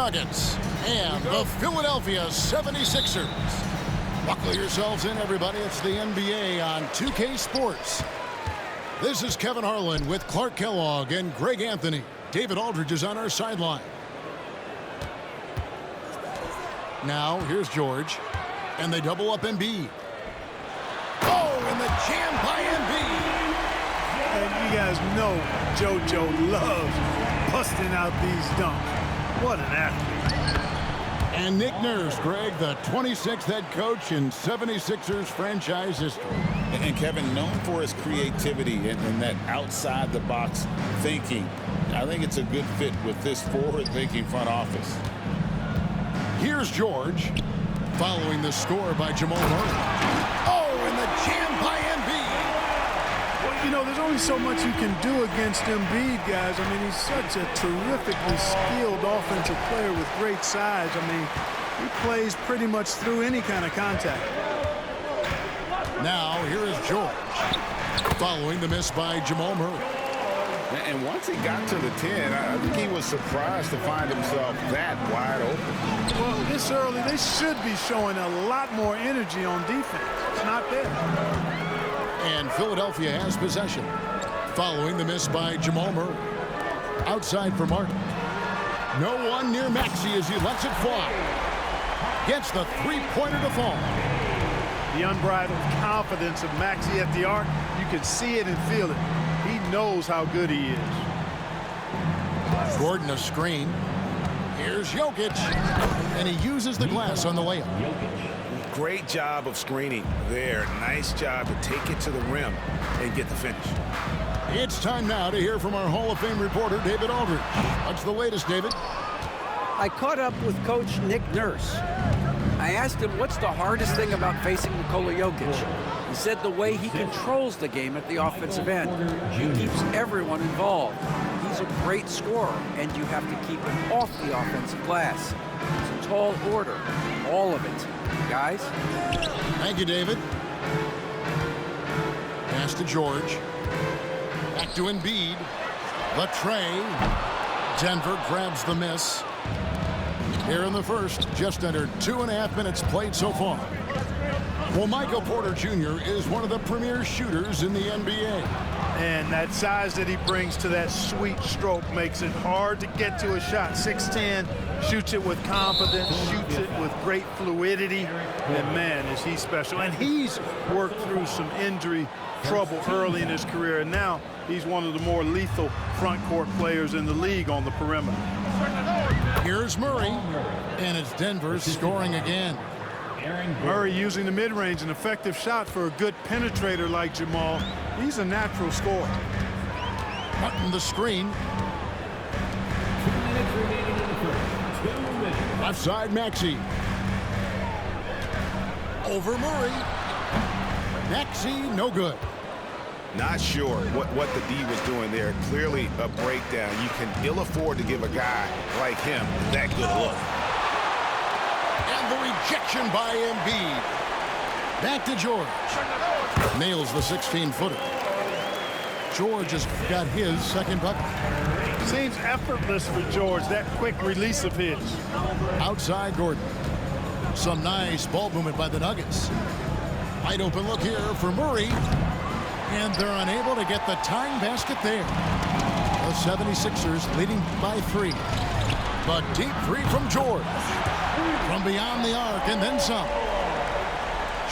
Nuggets and the Philadelphia 76ers. Buckle yourselves in, everybody. It's the NBA on 2K Sports. This is Kevin Harlan with Clark Kellogg and Greg Anthony. David Aldridge is on our sideline. Now, here's George. And they double up Embiid. Oh, and the jam by Embiid. And you guys know JoJo loves busting out these dunks. What an athlete. And Nick Nurse, Greg, the 26th head coach in 76ers franchise history. And Kevin, known for his creativity and that outside-the-box thinking, I think it's a good fit with this forward-thinking front office. Here's George, following the score by Jamal Murray. Oh, and the jam by Embiid. Well, you know, there's only so much you can do against Embiid, guys. I mean, he's such a terrifically skilled offensive player with great size. I mean, he plays pretty much through any kind of contact. Now, here is George, following the miss by Jamal Murray. And once he got to the 10, I think he was surprised to find himself that wide open. Well, this early, they should be showing a lot more energy on defense. It's not there. And Philadelphia has possession, following the miss by Jamal Murray. Outside for Martin. No one near Maxey as he lets it fly. Gets the three-pointer to fall. The unbridled confidence of Maxey at the arc, you can see it and feel it. He knows how good he is. Gordon a screen. Here's Jokic. And he uses the glass on the layup. Great job of screening there. Nice job to take it to the rim and get the finish. It's time now to hear from our Hall of Fame reporter, David Aldridge. What's the latest, David? I caught up with Coach Nick Nurse. I asked him what's the hardest thing about facing Nikola Jokic. He said the way he controls the game at the offensive end. He keeps everyone involved. He's a great scorer, and you have to keep him off the offensive glass. It's a tall order, all of it. Guys? Thank you, David. Pass to George. Back to Embiid. Latrey. Denver grabs the miss. Here in the first, just under 2.5 minutes played so far. Well, Michael Porter Jr. is one of the premier shooters in the NBA. And that size that he brings to that sweet stroke makes it hard to get to a shot. 6'10", shoots it with confidence, shoots it with great fluidity. And man, is he special. And he's worked through some injury trouble early in his career. And now he's one of the more lethal front court players in the league on the perimeter. Here's Murray. And it's Denver scoring again. Murray using the mid-range, an effective shot for a good penetrator like Jamal. He's a natural scorer. Martin the screen. 2 minutes remaining in the first. 2 minutes. Offside Maxey. Over Murray. Maxey, no good. Not sure what the D was doing there. Clearly a breakdown. You can ill afford to give a guy like him that good look. And the rejection by Embiid. Back to George. Nails the 16-footer. George has got his second bucket. Seems effortless for George, that quick release of his. Outside Gordon. Some nice ball movement by the Nuggets. Wide open look here for Murray. And they're unable to get the tying basket there. The 76ers leading by 3. But deep three from George. From beyond the arc and then some.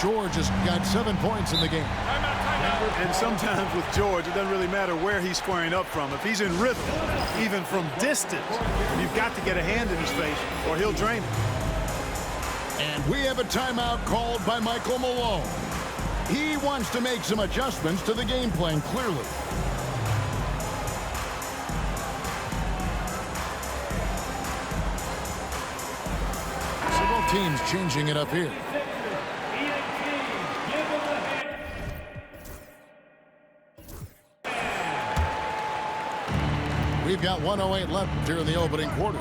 George has got 7 points in the game. And sometimes with George, it doesn't really matter where he's squaring up from. If he's in rhythm, even from distance, you've got to get a hand in his face or he'll drain it. And we have a timeout called by Michael Malone. He wants to make some adjustments to the game plan, clearly. So both teams changing it up here. We've got 1:08 left here in the opening quarter.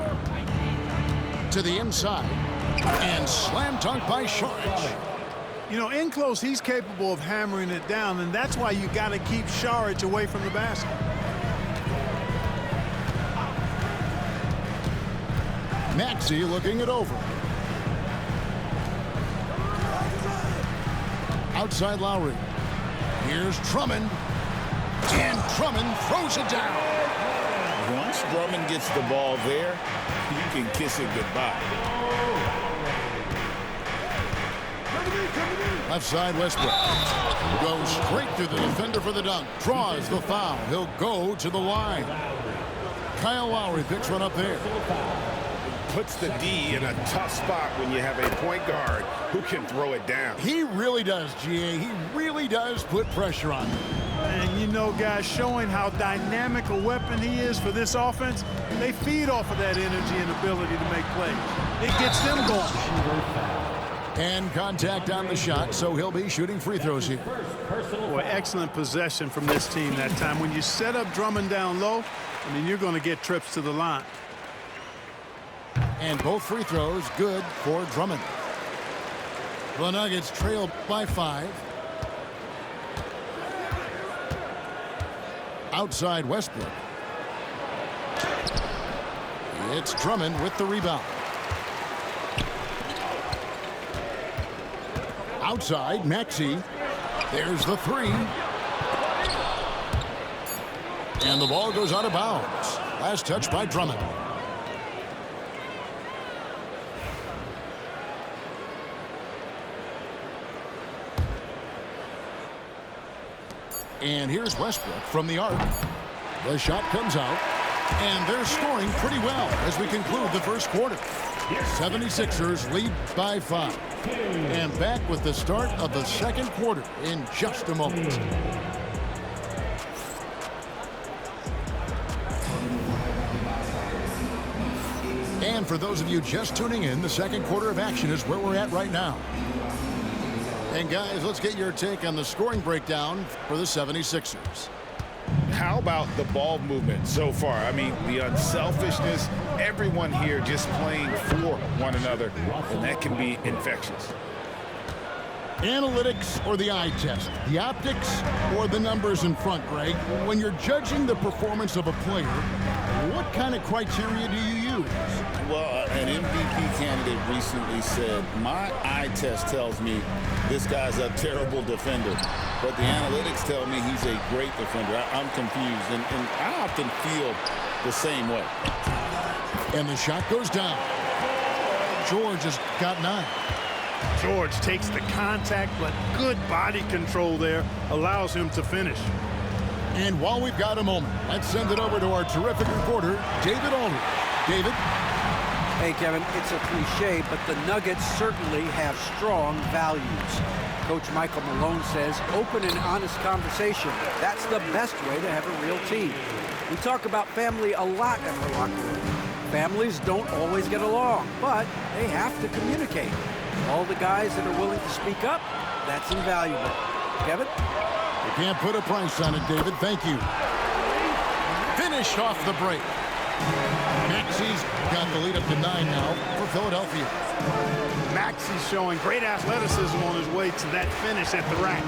To the inside. And slam dunk by Saric. You know, in close, he's capable of hammering it down, and that's why you got to keep Saric away from the basket. Maxey looking it over. Outside Lowry. Here's Drummond. And Drummond throws it down. Once Drummond gets the ball there, you can kiss it goodbye. Left side Westbrook. Goes straight through the defender for the dunk. Draws the foul. He'll go to the line. Kyle Lowry picks one up there. Puts the D in a tough spot when you have a point guard who can throw it down. He really does, GA. He really does put pressure on him. And you know, guys, showing how dynamic a weapon he is for this offense, they feed off of that energy and ability to make plays. It gets them going. And contact on the shot, so he'll be shooting free throws here. Boy, excellent possession from this team that time. When you set up Drummond down low, I mean, you're going to get trips to the line. And both free throws good for Drummond. The Nuggets trail by 5. Outside Westbrook. It's Drummond with the rebound. Outside, Maxey. There's the 3. And the ball goes out of bounds. Last touch by Drummond. And here's Westbrook from the arc. The shot comes out. And they're scoring pretty well as we conclude the first quarter. 76ers lead by 5. And back with the start of the second quarter in just a moment. And for those of you just tuning in, the second quarter of action is where we're at right now. And guys, let's get your take on the scoring breakdown for the 76ers. How about the ball movement so far? I mean, the unselfishness, everyone here just playing for one another, and that can be infectious. Analytics or the eye test? The optics or the numbers in front, Greg? When you're judging the performance of a player, what kind of criteria do you use? Well, an MVP candidate recently said, my eye test tells me this guy's a terrible defender, but the analytics tell me he's a great defender. I'm confused, and I often feel the same way. And the shot goes down. George has got 9. George takes the contact, but good body control there allows him to finish. And while we've got a moment, let's send it over to our terrific reporter, David Aldridge. David? Hey, Kevin, it's a cliche, but the Nuggets certainly have strong values. Coach Michael Malone says open and honest conversation. That's the best way to have a real team. We talk about family a lot in our locker room. Families don't always get along, but they have to communicate. All the guys that are willing to speak up, that's invaluable. Kevin? You can't put a price on it, David. Thank you. Finish off the break. Maxey's got the lead up to 9 now for Philadelphia. Maxey's showing great athleticism on his way to that finish at the rack.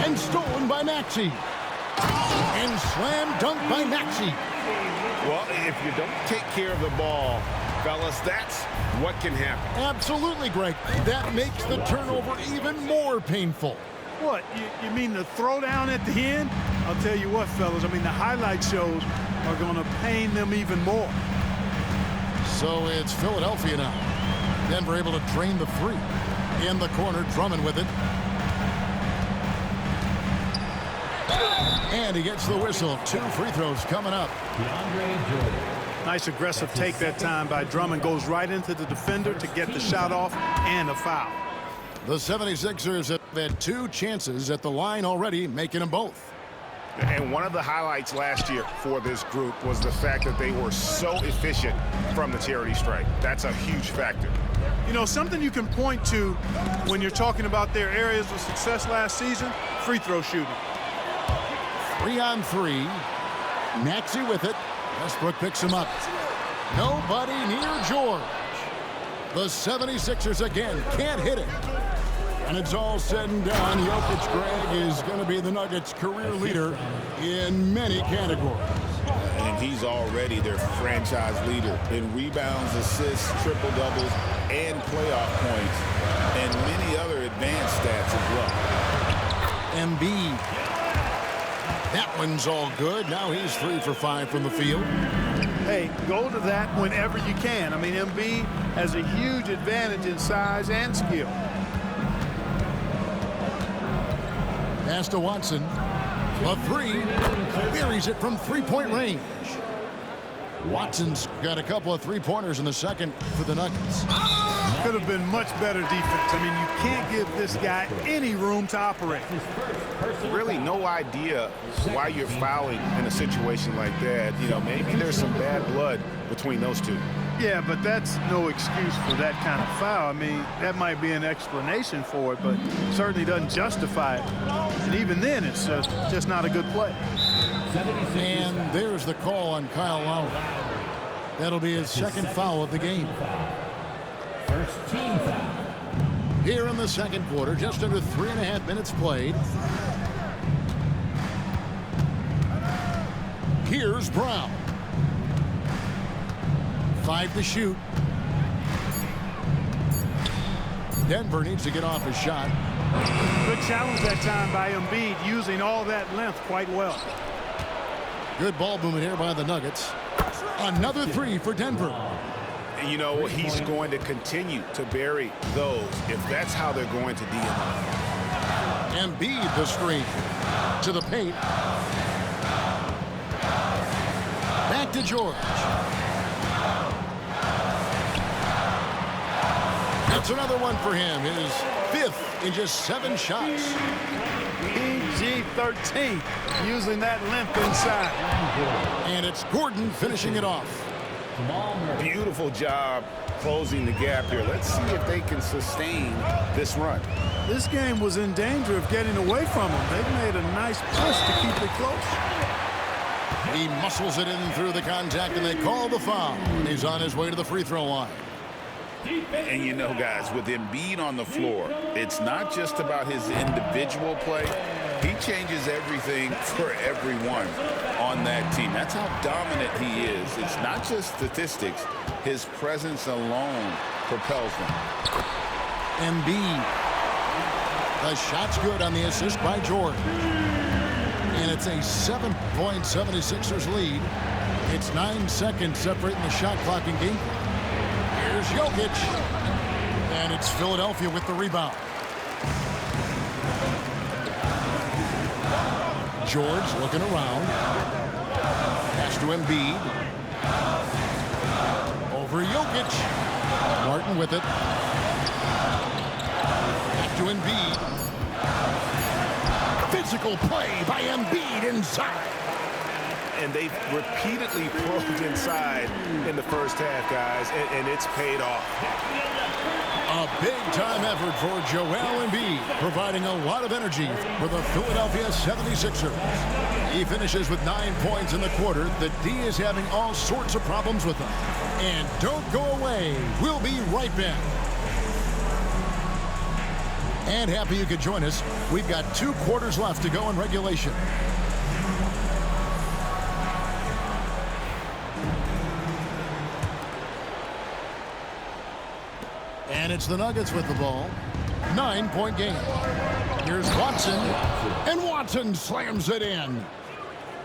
And stolen by Maxey. And slam dunk by Maxey. Well, if you don't take care of the ball, fellas, that's what can happen. Absolutely, Greg. That makes the turnover even more painful. What, you mean the throwdown at the end? I'll tell you what, fellas, I mean, the highlight shows are going to pain them even more. So it's Philadelphia now. Denver able to drain the 3. In the corner, Drummond with it. And he gets the whistle. 2 free throws coming up. Nice aggressive take that time by Drummond. Goes right into the defender to get the shot off and a foul. The 76ers have had 2 chances at the line already, making them both. And one of the highlights last year for this group was the fact that they were so efficient from the charity stripe. That's a huge factor. You know, something you can point to when you're talking about their areas of success last season, free throw shooting. 3 on 3. Maxey with it. Westbrook picks him up. Nobody near George. The 76ers again can't hit it. And it's all said and done, Jokic, Greg, is going to be the Nuggets' career leader in many categories. And he's already their franchise leader in rebounds, assists, triple-doubles, and playoff points, and many other advanced stats as well. Embiid. That one's all good. Now he's 3 for 5 from the field. Hey, go to that whenever you can. I mean, Embiid has a huge advantage in size and skill. Pass to Watson. A 3. Buries it from three-point range. Watson's got a couple of three-pointers in the second for the Nuggets. Could have been much better defense. I mean, you can't give this guy any room to operate. Really no idea why you're fouling in a situation like that. You know, maybe there's some bad blood between those two. Yeah, but that's no excuse for that kind of foul. I mean, that might be an explanation for it, but certainly doesn't justify it. And even then, it's just not a good play. And there's the call on Kyle Lowry. That'll be his second foul of the game. First team foul. Here in the second quarter, just under 3.5 minutes played. Here's Brown. 5 to shoot. Denver needs to get off his shot. Good challenge that time by Embiid, using all that length quite well. Good ball movement here by the Nuggets. Another 3 for Denver. And you know, he's going to continue to bury those if that's how they're going to deal. Embiid the screen. To the paint. Back to George. That's another one for him. His 5th in just 7 shots. PG-13, using that length inside. And it's Gordon finishing it off. Beautiful job closing the gap here. Let's see if they can sustain this run. This game was in danger of getting away from them. They've made a nice push to keep it close. He muscles it in through the contact, and they call the foul. And he's on his way to the free throw line. And you know, guys, with Embiid on the floor, it's not just about his individual play. He changes everything for everyone on that team. That's how dominant he is. It's not just statistics. His presence alone propels them. Embiid. The shot's good on the assist by Jordan. And it's a 7-point 76ers lead. It's 9 seconds separating the shot clock and game. Here's Jokic. And it's Philadelphia with the rebound. George looking around. Pass to Embiid. Over Jokic. Martin with it. Back to Embiid. Physical play by Embiid inside. And they've repeatedly probed inside in the first half, guys, and it's paid off. A big-time effort for Joel Embiid, providing a lot of energy for the Philadelphia 76ers. He finishes with 9 points in the quarter. The D is having all sorts of problems with him. And don't go away. We'll be right back. And happy you could join us. We've got 2 quarters left to go in regulation. And it's the Nuggets with the ball. 9-point game. Here's Watson. And Watson slams it in.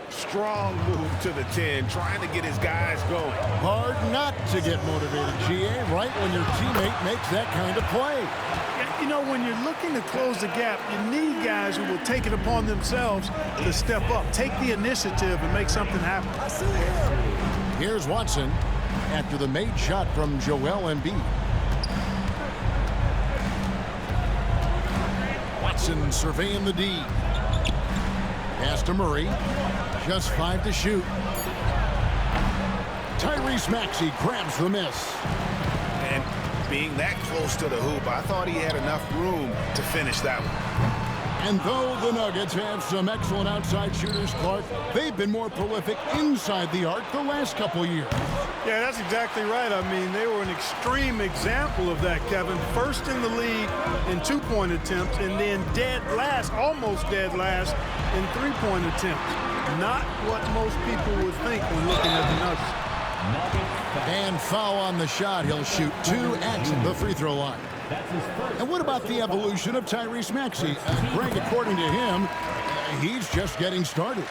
Strong move to the 10, trying to get his guys going. Hard not to get motivated, GA, right when your teammate makes that kind of play. You know, when you're looking to close the gap, you need guys who will take it upon themselves to step up, take the initiative, and make something happen. Here's Watson after the made shot from Joel Embiid. Watson surveying the D. Pass to Murray. Just 5 to shoot. Tyrese Maxey grabs the miss. And being that close to the hoop, I thought he had enough room to finish that one. And though the Nuggets have some excellent outside shooters, Clark, they've been more prolific inside the arc the last couple years. Yeah, that's exactly right. I mean, they were an extreme example of that, Kevin. First in the league in 2-point attempts, and then dead last, almost dead last, in 3-point attempts. Not what most people would think when looking at the Nuggets. And foul on the shot. He'll shoot 2 at the free throw line. And what about the evolution of Tyrese Maxey? Greg, according to him, he's just getting started.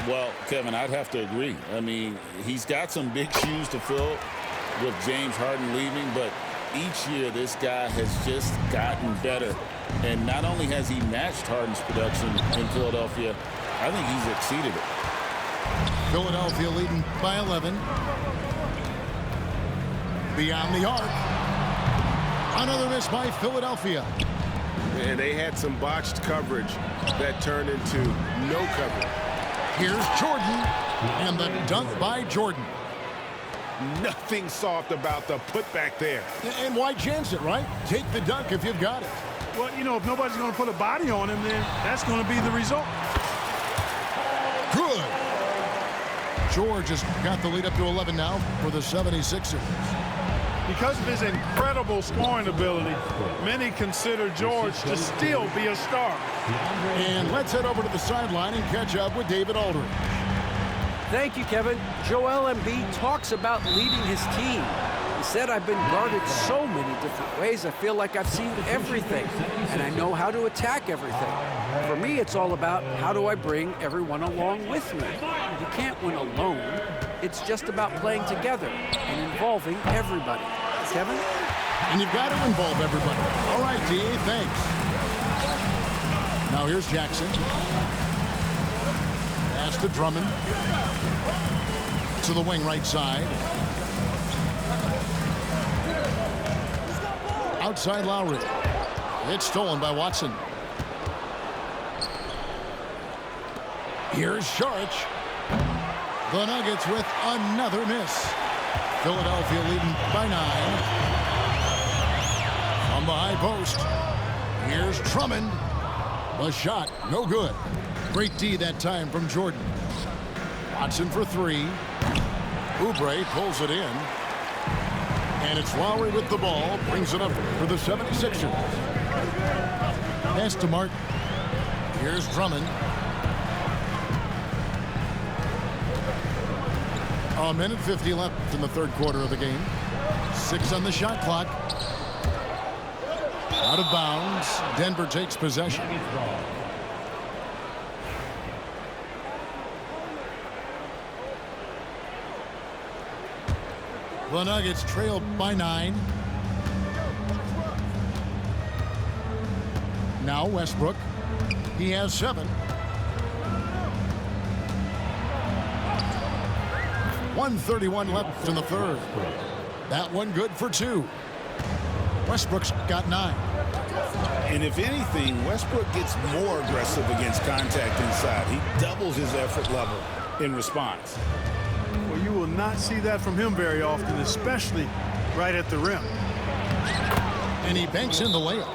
Well, Kevin, I'd have to agree. I mean, he's got some big shoes to fill with James Harden leaving, but each year this guy has just gotten better. And not only has he matched Harden's production in Philadelphia, I think he's exceeded it. Philadelphia leading by 11. Beyond the arc. Another miss by Philadelphia. And they had some botched coverage that turned into no coverage. Here's Jordan. And the dunk by Jordan. Nothing soft about the putback there. And why chance it, right? Take the dunk if you've got it. Well, you know, if nobody's going to put a body on him, then that's going to be the result. Good. George has got the lead up to 11 now for the 76ers. Because of his incredible scoring ability, many consider George to still be a star. And let's head over to the sideline and catch up with David Aldridge. Thank you, Kevin. Joel Embiid talks about leading his team. He said, I've been guarded so many different ways. I feel like I've seen everything, and I know how to attack everything. For me, it's all about how do I bring everyone along with me. You can't win alone. It's just about playing together and involving everybody. Kevin? And you've got to involve everybody. All right, D.A., thanks. Now here's Jackson. Pass to Drummond. To the wing right side. Outside Lowry. It's stolen by Watson. Here's Saric. The Nuggets with another miss. Philadelphia leading by 9. From the high post. Here's Drummond. The shot, no good. Great D that time from Jordan. Watson for 3. Oubre pulls it in. And it's Lowry with the ball. Brings it up for the 76ers. Pass to Martin. Here's Drummond. A minute 50 left in the third quarter of the game. 6 on the shot clock. Out of bounds. Denver takes possession. The Nuggets trail by 9. Now Westbrook. He has 7. 1:31 left in the third. That one good for 2. Westbrook's got 9. And if anything, Westbrook gets more aggressive against contact inside. He doubles his effort level in response. Well, you will not see that from him very often, especially right at the rim. And he banks in the layup.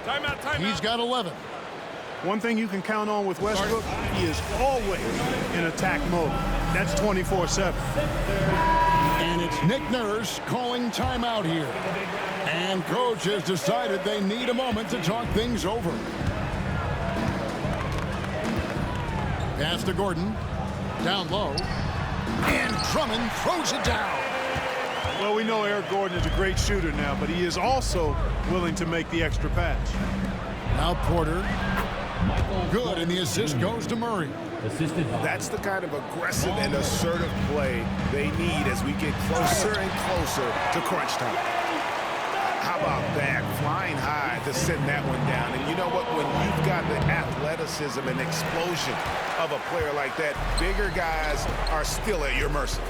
Timeout. He's got 11. One thing you can count on with Westbrook, he is always in attack mode. That's 24/7. And it's Nick Nurse calling timeout here. And coach has decided they need a moment to talk things over. Pass to Gordon. Down low. And Drummond throws it down. Well, we know Eric Gordon is a great shooter now, but he is also willing to make the extra pass. Now Porter. Good, and the assist goes to Murray. That's the kind of aggressive and assertive play they need as we get closer and closer to crunch time. How about that? Flying high to send that one down. And you know what? When you've got the athleticism and explosion of a player like that, bigger guys are still at your mercy.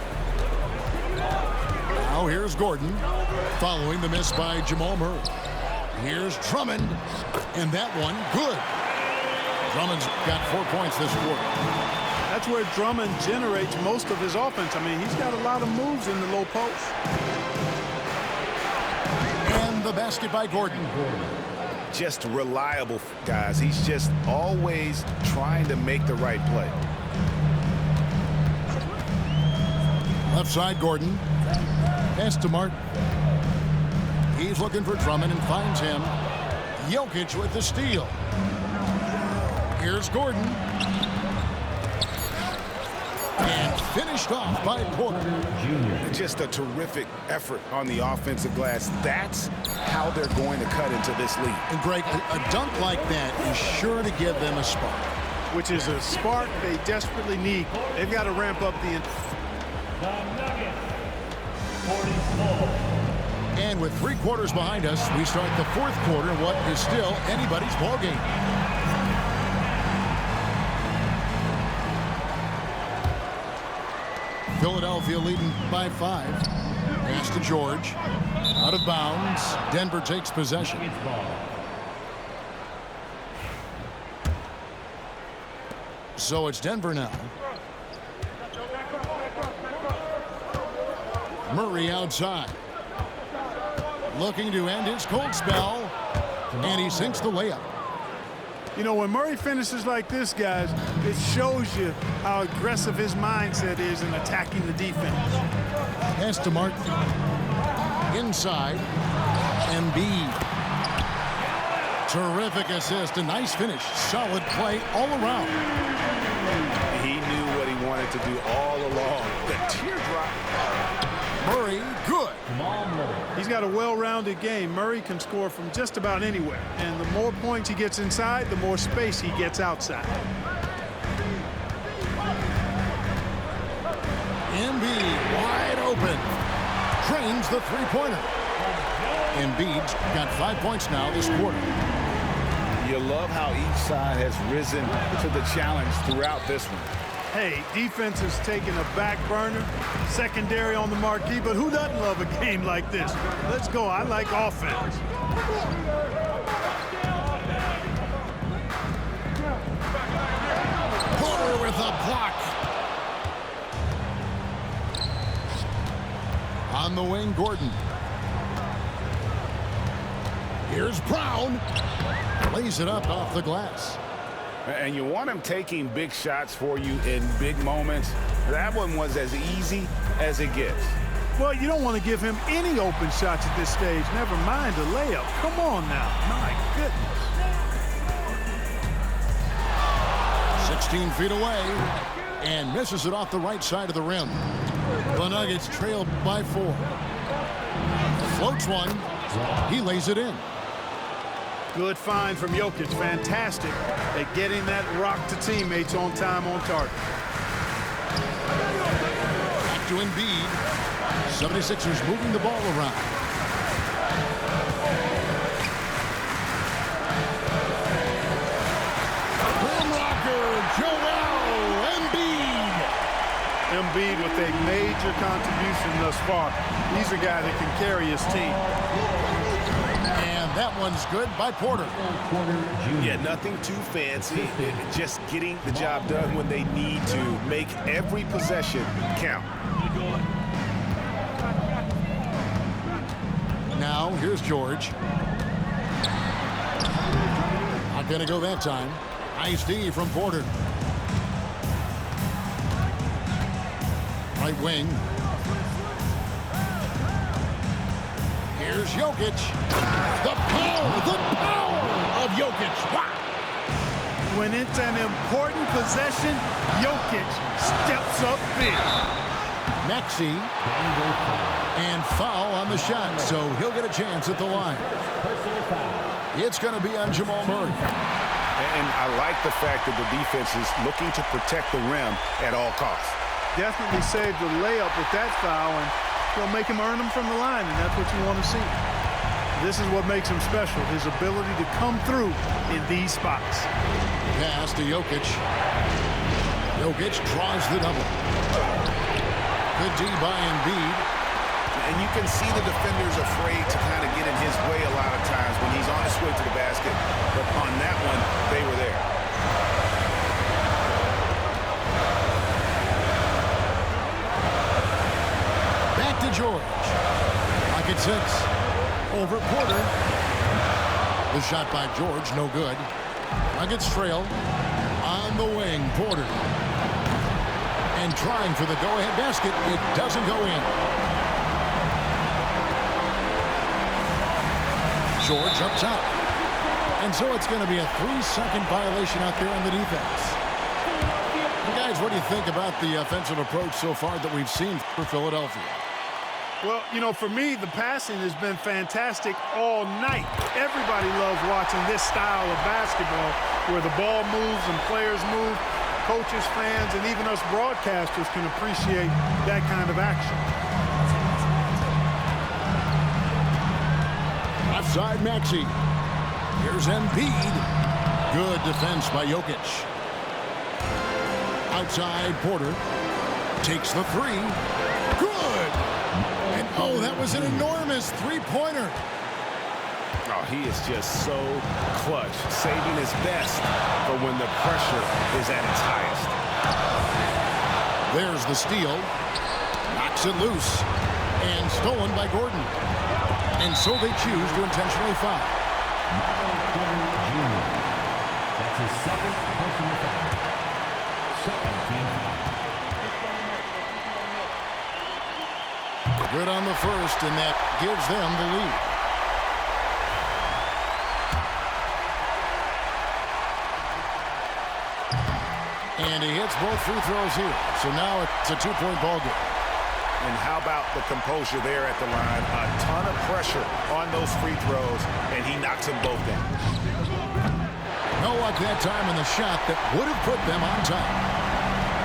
Now here's Gordon, following the miss by Jamal Murray. Here's Drummond, and that one good. Drummond's got 4 points this quarter. That's where Drummond generates most of his offense. I mean, he's got a lot of moves in the low post. And the basket by Gordon. Just reliable, guys. He's just always trying to make the right play. Left side, Gordon. Pass to Martin. He's looking for Drummond and finds him. Jokic with the steal. Here's Gordon. And finished off by Porter. Just a terrific effort on the offensive glass. That's how they're going to cut into this lead. And Greg, a dunk like that is sure to give them a spark. Which is a spark they desperately need. They've got to ramp up the... And with 3 quarters behind us, we start the 4th quarter, what is still anybody's ball game. Philadelphia leading by 5. Pass to George. Out of bounds. Denver takes possession. So it's Denver now. Murray outside. Looking to end his cold spell. And he sinks the layup. You know, when Murray finishes like this, guys, it shows you how aggressive his mindset is in attacking the defense. Pass to Martin. Inside. Embiid. Terrific assist. A nice finish. Solid play all around. He knew what he wanted to do all along. The teardrop. Murray, good. He's got a well-rounded game. Murray can score from just about anywhere. And the more points he gets inside, the more space he gets outside. Embiid wide open. Trains the three-pointer. Embiid's got 5 points now this quarter. You love how each side has risen to the challenge throughout this one. Hey, defense has taken a back burner, secondary on the marquee, but who doesn't love a game like this? Let's go. I like offense. Porter with a block. On the wing, Gordon. Here's Brown. Lays it up off the glass. And you want him taking big shots for you in big moments. That one was as easy as it gets. Well, you don't want to give him any open shots at this stage. Never mind a layup. Come on now. My goodness. 16 feet away. And misses it off the right side of the rim. The Nuggets trail by 4. Floats one. He lays it in. Good find from Jokic. Fantastic at getting that rock to teammates on time, on target. Back to Embiid. 76ers moving the ball around. Rim rocker, Joel Embiid. Embiid with a major contribution thus far. He's a guy that can carry his team. And that one's good by Porter. Yeah, nothing too fancy. Just getting the job done when they need to. Make every possession count. Now, here's George. Not going to go that time. Nice D from Porter. Right wing. Here's Jokic. The power of Jokic. Wow. When it's an important possession, Jokic steps up big. Maxey. And foul on the shot, so he'll get a chance at the line. It's going to be on Jamal Murray. And I like the fact that the defense is looking to protect the rim at all costs. Definitely saved the layup with that foul, and he'll make him earn them from the line, and that's what you want to see. This is what makes him special, his ability to come through in these spots. Pass to Jokic. Jokic draws the double. Good D by Embiid. And you can see the defenders afraid to kind of get in his way a lot of times when he's on his way to the basket. But on that one, they were there. Back to George. Lock at 6. Over Porter. The shot by George, no good. Nuggets trail. On the wing, Porter. And trying for the go-ahead basket. It doesn't go in. George up top. And so it's going to be a 3-second violation out there on the defense. The guy Guys, what do you think about the offensive approach so far that we've seen for Philadelphia? Well, you know, for me, the passing has been fantastic all night. Everybody loves watching this style of basketball where the ball moves and players move. Coaches, fans, and even us broadcasters can appreciate that kind of action. Offside Maxey. Here's Embiid. Good defense by Jokic. Outside Porter. Takes the three. Good. And oh, that was an enormous three-pointer. Oh, he is just so clutch, saving his best for when the pressure is at its highest. There's the steal. Knocks it loose. And stolen by Gordon. And so they choose to intentionally foul. That's his second personal foul. Second team foul. Good on the first, and that gives them the lead. And he hits both free throws here. So now it's a two-point ball game. And how about the composure there at the line? A ton of pressure on those free throws, and he knocks them both down. No luck that time in the shot that would have put them on top.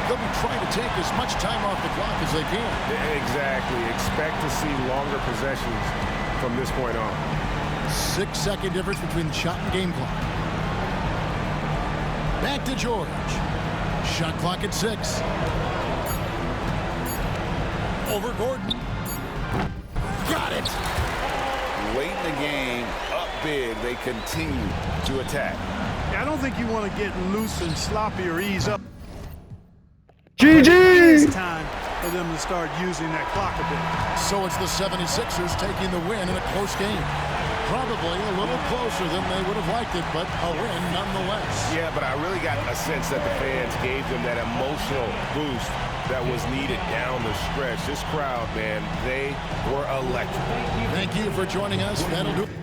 They'll be trying to take as much time off the clock as they can. Exactly. Expect to see longer possessions from this point on. 6-second difference between the shot and game clock. Back to George. Shot clock at 6. Over Gordon. Got it. Late in the game, up big, they continue to attack. Yeah, I don't think you want to get loose and sloppy or ease up. GG! It's time for them to start using that clock a bit. So it's the 76ers taking the win in a close game. Probably a little closer than they would have liked it, but a win nonetheless. Yeah, but I really got a sense that the fans gave them that emotional boost that was needed down the stretch. This crowd, man, they were electric. Thank you for joining us. That'll do it.